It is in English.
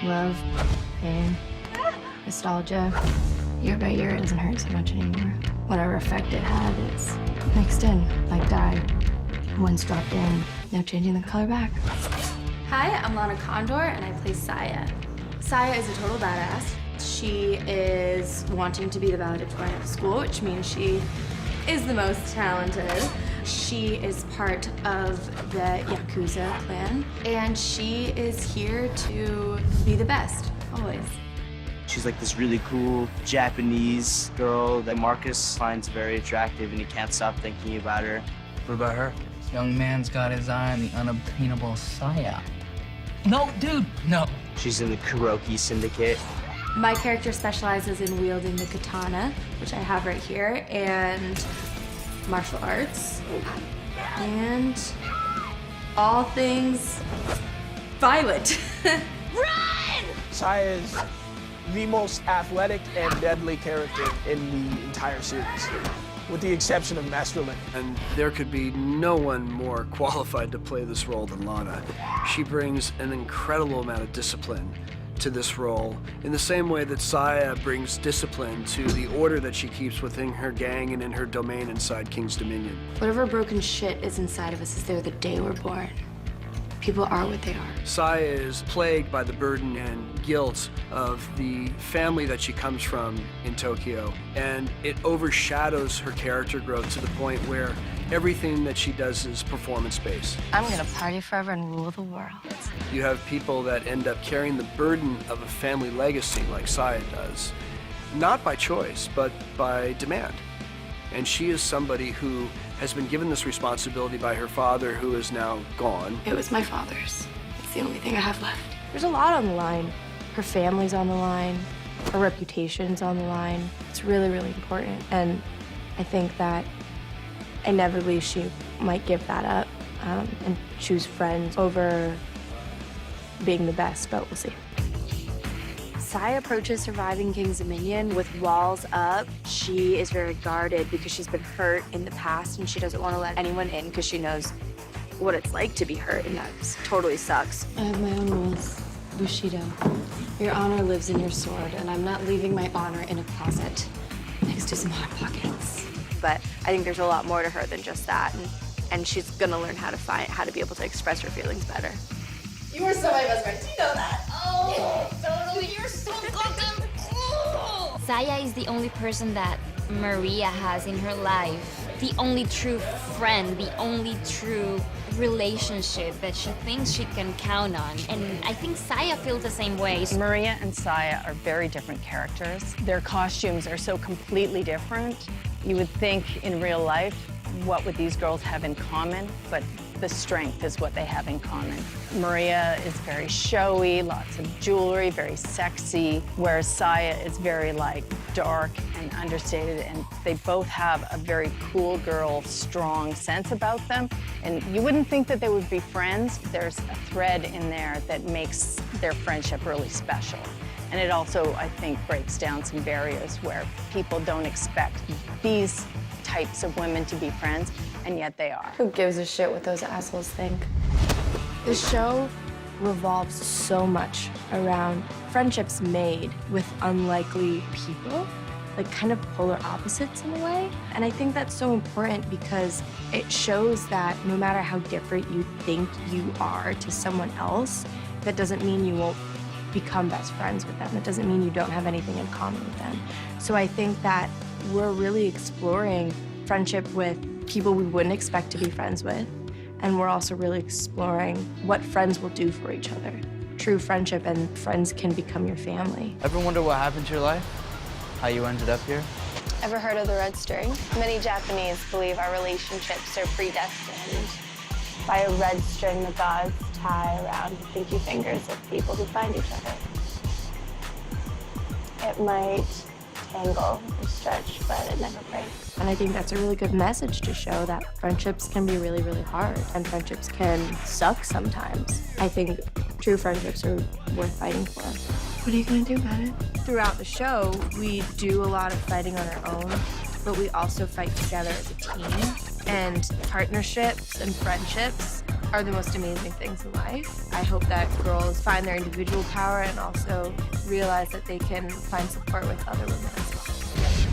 love, pain, nostalgia. Year by year, it doesn't hurt so much anymore. Whatever effect it had, it's mixed in, like dye. Once dropped in, no changing the color back. Hi, I'm Lana Condor, and I play Saya. Saya is a total badass. She is wanting to be the valedictorian of school, which means she is the most talented. She is part of the Yakuza clan, and she is here to be the best, always. She's like this really cool Japanese girl that Marcus finds very attractive, and he can't stop thinking about her. What about her? Young man's got his eye on the unobtainable Saya. No, dude, no. She's in the Kuroki Syndicate. My character specializes in wielding the katana, which I have right here, and martial arts, and all things violent. Run! Saya is the most athletic and deadly character in the entire series, with the exception of Master Lin. And there could be no one more qualified to play this role than Lana. She brings an incredible amount of discipline to this role, in the same way that Saya brings discipline to the order that she keeps within her gang and in her domain inside King's Dominion. Whatever broken shit is inside of us is there the day we're born. People are what they are. Saya is plagued by the burden and guilt of the family that she comes from in Tokyo, and it overshadows her character growth to the point where everything that she does is performance-based. I'm gonna party forever and rule the world. You have people that end up carrying the burden of a family legacy like Saya does, not by choice, but by demand. And she is somebody who has been given this responsibility by her father, who is now gone. It was my father's. It's the only thing I have left. There's a lot on the line. Her family's on the line. Her reputation's on the line. It's really, really important. And I think that inevitably she might give that up and choose friends over being the best, but we'll see. Saya approaches surviving King's Dominion with walls up. She is very guarded because she's been hurt in the past, and she doesn't want to let anyone in because she knows what it's like to be hurt, and that totally sucks. I have my own rules. Bushido. Your honor lives in your sword, and I'm not leaving my honor in a closet next to some Hot Pockets. But I think there's a lot more to her than just that, and she's gonna learn how to be able to express her feelings better. You were so my best friend. Do you know that? Oh, totally. You're so goddamn cool. Saya is the only person that Maria has in her life. The only true friend, the only true relationship that she thinks she can count on. And I think Saya feels the same way. Maria and Saya are very different characters. Their costumes are so completely different. You would think in real life, what would these girls have in common? But the strength is what they have in common. Maria is very showy, lots of jewelry, very sexy, whereas Saya is very dark and understated, and they both have a very cool girl, strong sense about them. And you wouldn't think that they would be friends. There's a thread in there that makes their friendship really special. And it also, I think, breaks down some barriers where people don't expect these types of women to be friends, and yet they are. Who gives a shit what those assholes think? The show revolves so much around friendships made with unlikely people, like kind of polar opposites in a way. And I think that's so important because it shows that no matter how different you think you are to someone else, that doesn't mean you won't become best friends with them. It doesn't mean you don't have anything in common with them. So I think that we're really exploring friendship with people we wouldn't expect to be friends with. And we're also really exploring what friends will do for each other. True friendship and friends can become your family. Ever wonder what happened to your life? How you ended up here? Ever heard of the red string? Many Japanese believe our relationships are predestined by a red string the gods tie around the pinky fingers of people who find each other. It might tangle or stretch, but it never breaks. And I think that's a really good message to show that friendships can be really, really hard, and friendships can suck sometimes. I think true friendships are worth fighting for. What are you gonna do about it? Throughout the show, we do a lot of fighting on our own, but we also fight together as a team. And partnerships and friendships are the most amazing things in life. I hope that girls find their individual power and also realize that they can find support with other women as well.